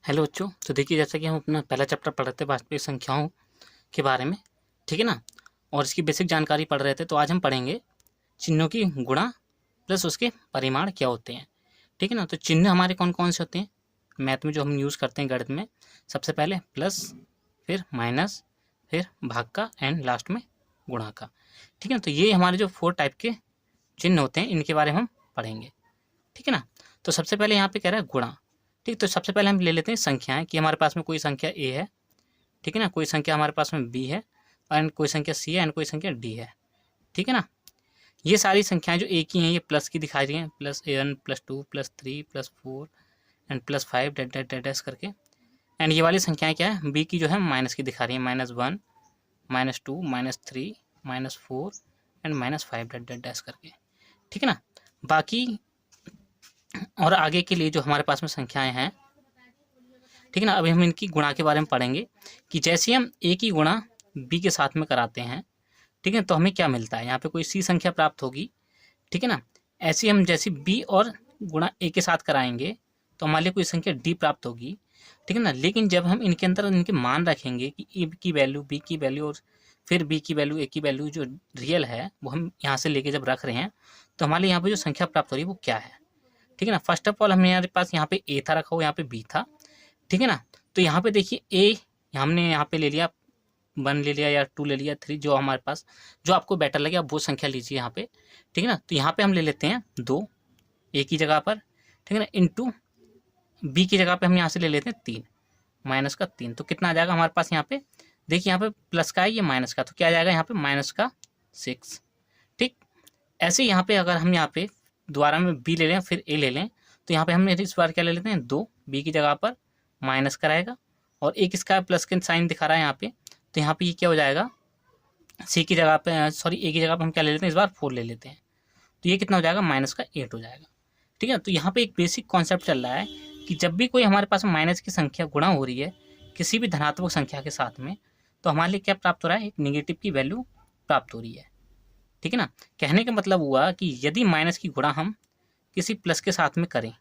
Hello बच्चों। तो देखिए, जैसा कि हम अपना पहला चैप्टर पढ़ रहे थे वास्तविक संख्याओं के बारे में, ठीक है ना, और इसकी बेसिक जानकारी पढ़ रहे थे। तो आज हम पढ़ेंगे चिन्हों की गुणा प्लस उसके परिमाण क्या होते हैं, ठीक है ना। तो चिन्ह हमारे कौन कौन से होते हैं मैथ में जो हम यूज़ करते हैं गणित में? सबसे पहले प्लस, फिर माइनस, फिर भाग का एंड लास्ट में गुणा का, ठीक है ना। तो ये हमारे जो 4 टाइप के चिन्ह होते हैं इनके बारे में हम पढ़ेंगे, ठीक है ना। तो सबसे पहले यहाँ पे कह रहा है गुणा, ठीक। तो सबसे पहले हम ले लेते हैं संख्याएं कि हमारे पास में कोई संख्या ए है, ठीक है ना, कोई संख्या हमारे पास में बी है, एंड कोई संख्या सी है, एंड कोई संख्या डी है, ठीक है ना। ये सारी संख्याएं जो ए की हैं ये प्लस की दिखाई रही हैं, +1 +2 +3 +4 and +5 that that that dash करके। एंड ये वाली संख्याएं क्या है, बी की जो है माइनस की दिखा रही है, -1 -2 -3 -4 एंड -5 डैट डैट डैश करके, ठीक है ना। बाकी और आगे के लिए जो हमारे पास में संख्याएं हैं, ठीक है ना, अभी हम इनकी गुणा के बारे में पढ़ेंगे कि जैसे हम ए की गुणा बी के साथ में कराते हैं, ठीक है, तो हमें क्या मिलता है, यहाँ पे कोई सी संख्या प्राप्त होगी, ठीक है ना। ऐसे हम जैसे बी और गुणा ए के साथ कराएंगे तो हमारे लिए कोई संख्या डी प्राप्त होगी, ठीक है ना। लेकिन जब हम इनके अंदर इनके मान रखेंगे कि ए की वैल्यू, बी की वैल्यू और फिर बी की वैल्यू, ए की वैल्यू जो रियल है वो हम यहाँ से लेके जब रख रहे हैं तो हमारे लिए यहाँ पे जो संख्या प्राप्त हो रही है वो क्या है, ठीक है ना। फर्स्ट ऑफ ऑल हमारे पास यहाँ पे ए था रखा हुआ, यहाँ पे बी था, ठीक है ना। तो यहाँ पे देखिए ए हमने यहाँ पे ले लिया 1 ले लिया या 2 ले लिया, 3, जो हमारे पास जो आपको बेटर लगे आप वो संख्या लीजिए यहाँ पे, ठीक है ना। तो यहाँ पे हम ले लेते हैं 2 ए की जगह पर, ठीक है ना, इंटू बी की जगह पे हम यहाँ से ले लेते हैं 3, माइनस का 3। तो कितना आ जाएगा हमारे पास यहाँ पे, देखिए यहाँ पे प्लस का है, ये माइनस का, तो क्या आ जाएगा यहाँ पे -6, ठीक। ऐसे यहाँ पे अगर हम यहाँ पे दोबारा में बी ले लें फिर ए ले लें तो यहाँ पे हम इस बार क्या ले लेते हैं 2, बी की जगह पर माइनस कराएगा और एक इसका प्लस के साइन दिखा रहा है यहाँ पे, तो यहाँ पे ये क्या हो जाएगा, सी की जगह पे सॉरी ए की जगह पे हम क्या ले लेते हैं इस बार 4 ले लेते हैं, तो ये कितना हो जाएगा -8 हो जाएगा, ठीक है। तो यहाँ पे एक बेसिक कॉन्सेप्ट चल रहा है कि जब भी कोई हमारे पास माइनस की संख्या गुणा हो रही है किसी भी धनात्मक संख्या के साथ में, तो हमारे लिए क्या प्राप्त हो रहा है, एक निगेटिव की वैल्यू प्राप्त हो रही है, ठीक है ना। कहने का मतलब हुआ कि यदि माइनस की गुणा हम किसी प्लस के साथ में करें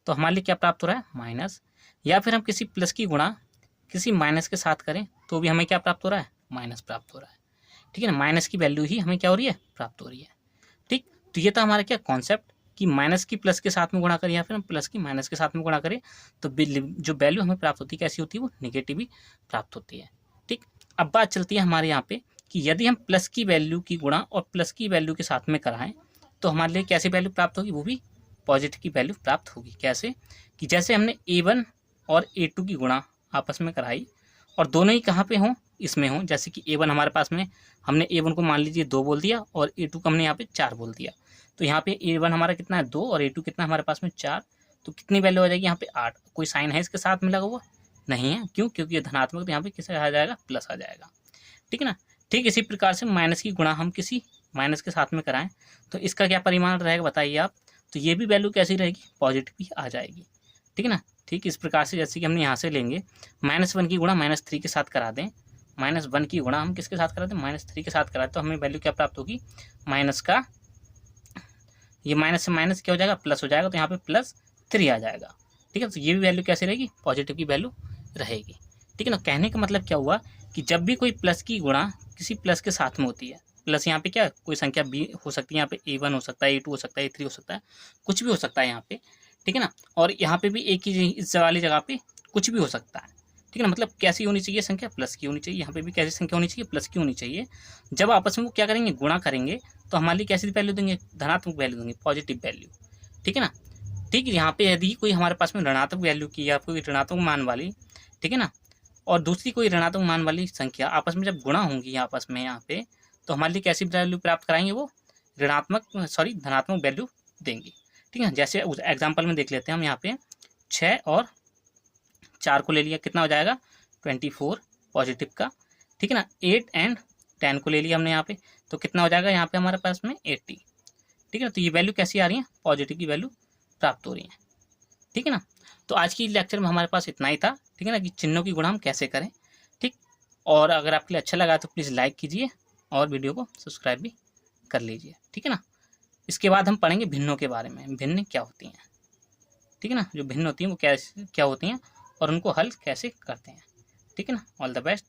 तो हमारे लिए क्या प्राप्त हो रहा है, माइनस, या फिर हम किसी प्लस की गुणा किसी माइनस के साथ करें तो भी हमें क्या प्राप्त हो रहा है, माइनस प्राप्त हो रहा है, ठीक है ना। माइनस की वैल्यू ही हमें क्या हो रही है, प्राप्त हो रही है, ठीक। तो ये था हमारा क्या कॉन्सेप्ट कि माइनस की प्लस के साथ में गुणा करें या फिर हम प्लस की माइनस के साथ में गुणा करें तो जो वैल्यू हमें प्राप्त होती है कैसी होती है, वो निगेटिव ही प्राप्त होती है, ठीक। अब बात चलती है हमारे यहाँ पे कि यदि हम प्लस की वैल्यू की गुणा और प्लस की वैल्यू के साथ में कराएं तो हमारे लिए कैसी वैल्यू प्राप्त होगी, वो भी पॉजिटिव की वैल्यू प्राप्त होगी। कैसे कि जैसे हमने A1 और A2 की गुणा आपस में कराई और दोनों ही कहाँ पे हों, इसमें हों, जैसे कि A1 हमारे पास में हमने A1 को मान लीजिए 2 बोल दिया और A2 को हमने यहाँ पे 4 बोल दिया, तो यहाँ पे A1 हमारा कितना है 2 और A2 कितना हमारे पास में 4, तो कितनी वैल्यू आ जाएगी यहाँ पे 8। कोई साइन है इसके साथ में लगा हुआ नहीं है, क्यों, क्योंकि ये धनात्मक, तो यहाँ पे किसे आ जाएगा, प्लस आ जाएगा, ठीक है ना। ठीक इसी प्रकार से माइनस की गुणा हम किसी माइनस के साथ में कराएं तो इसका क्या परिमाण रहेगा बताइए आप, तो ये भी वैल्यू कैसी रहेगी, पॉजिटिव ही आ जाएगी, ठीक है ना। ठीक इस प्रकार से जैसे कि हमने यहाँ से लेंगे -1 की गुणा -3 के साथ करा दें, -1 की गुणा हम किसके साथ करा दें, -3 के साथ करा दें, तो हमें वैल्यू क्या प्राप्त होगी, माइनस का, ये माइनस से माइनस क्या हो जाएगा, प्लस हो जाएगा, तो यहाँ पे +3 आ जाएगा, ठीक है। तो ये भी वैल्यू कैसी रहेगी, पॉजिटिव की वैल्यू रहेगी, ठीक है ना। कहने का मतलब क्या हुआ कि जब भी कोई प्लस की गुणा किसी प्लस के साथ में होती है, प्लस यहाँ पे क्या कोई संख्या बी हो सकती है, यहाँ पे A1 हो सकता है, A2 हो सकता है, A3 हो सकता है, कुछ भी हो सकता है यहाँ पे, ठीक है ना। और यहाँ पे भी एक ही इस वाली जगह पे कुछ भी हो सकता है, ठीक है ना। मतलब कैसी होनी चाहिए संख्या, प्लस की होनी चाहिए, यहाँ पे भी कैसी संख्या होनी चाहिए, प्लस की होनी चाहिए। जब आपस में वो क्या करेंगे, गुणा करेंगे तो हमारे लिए कैसी वैल्यू देंगे, धनात्मक वैल्यू देंगे, पॉजिटिव वैल्यू, ठीक है ना। ठीक, यहाँ पे यदि कोई हमारे पास में ऋणात्मक वैल्यू की या कोई ऋणात्मक मान वाली, ठीक है ना, और दूसरी कोई ऋणात्मक मान वाली संख्या आपस में जब गुणा होंगी आपस में यहाँ पे, तो हमारे लिए कैसी वैल्यू प्राप्त कराएंगे, वो धनात्मक वैल्यू देंगी, ठीक है। जैसे उस एग्जाम्पल में देख लेते हैं हम, यहाँ पे 6 और 4 को ले लिया, कितना हो जाएगा 24 पॉजिटिव का, ठीक है ना। 8 एंड 10 को ले लिया हमने यहाँ पे, तो कितना हो जाएगा यहाँ पे हमारे पास में 80, ठीक है ना। तो ये वैल्यू कैसी आ रही है, पॉजिटिव की वैल्यू प्राप्त हो रही है, ठीक है ना। तो आज की लेक्चर में हमारे पास इतना ही था, ठीक है ना, कि चिन्हों की गुणा हम कैसे करें, ठीक। और अगर आपके लिए अच्छा लगा तो प्लीज़ लाइक कीजिए और वीडियो को सब्सक्राइब भी कर लीजिए, ठीक है ना। इसके बाद हम पढ़ेंगे भिन्नों के बारे में, भिन्न क्या होती हैं, ठीक है ना। जो भिन्न होती हैं वो क्या क्या होती हैं और उनको हल कैसे करते हैं। ठीक है ना। All the best.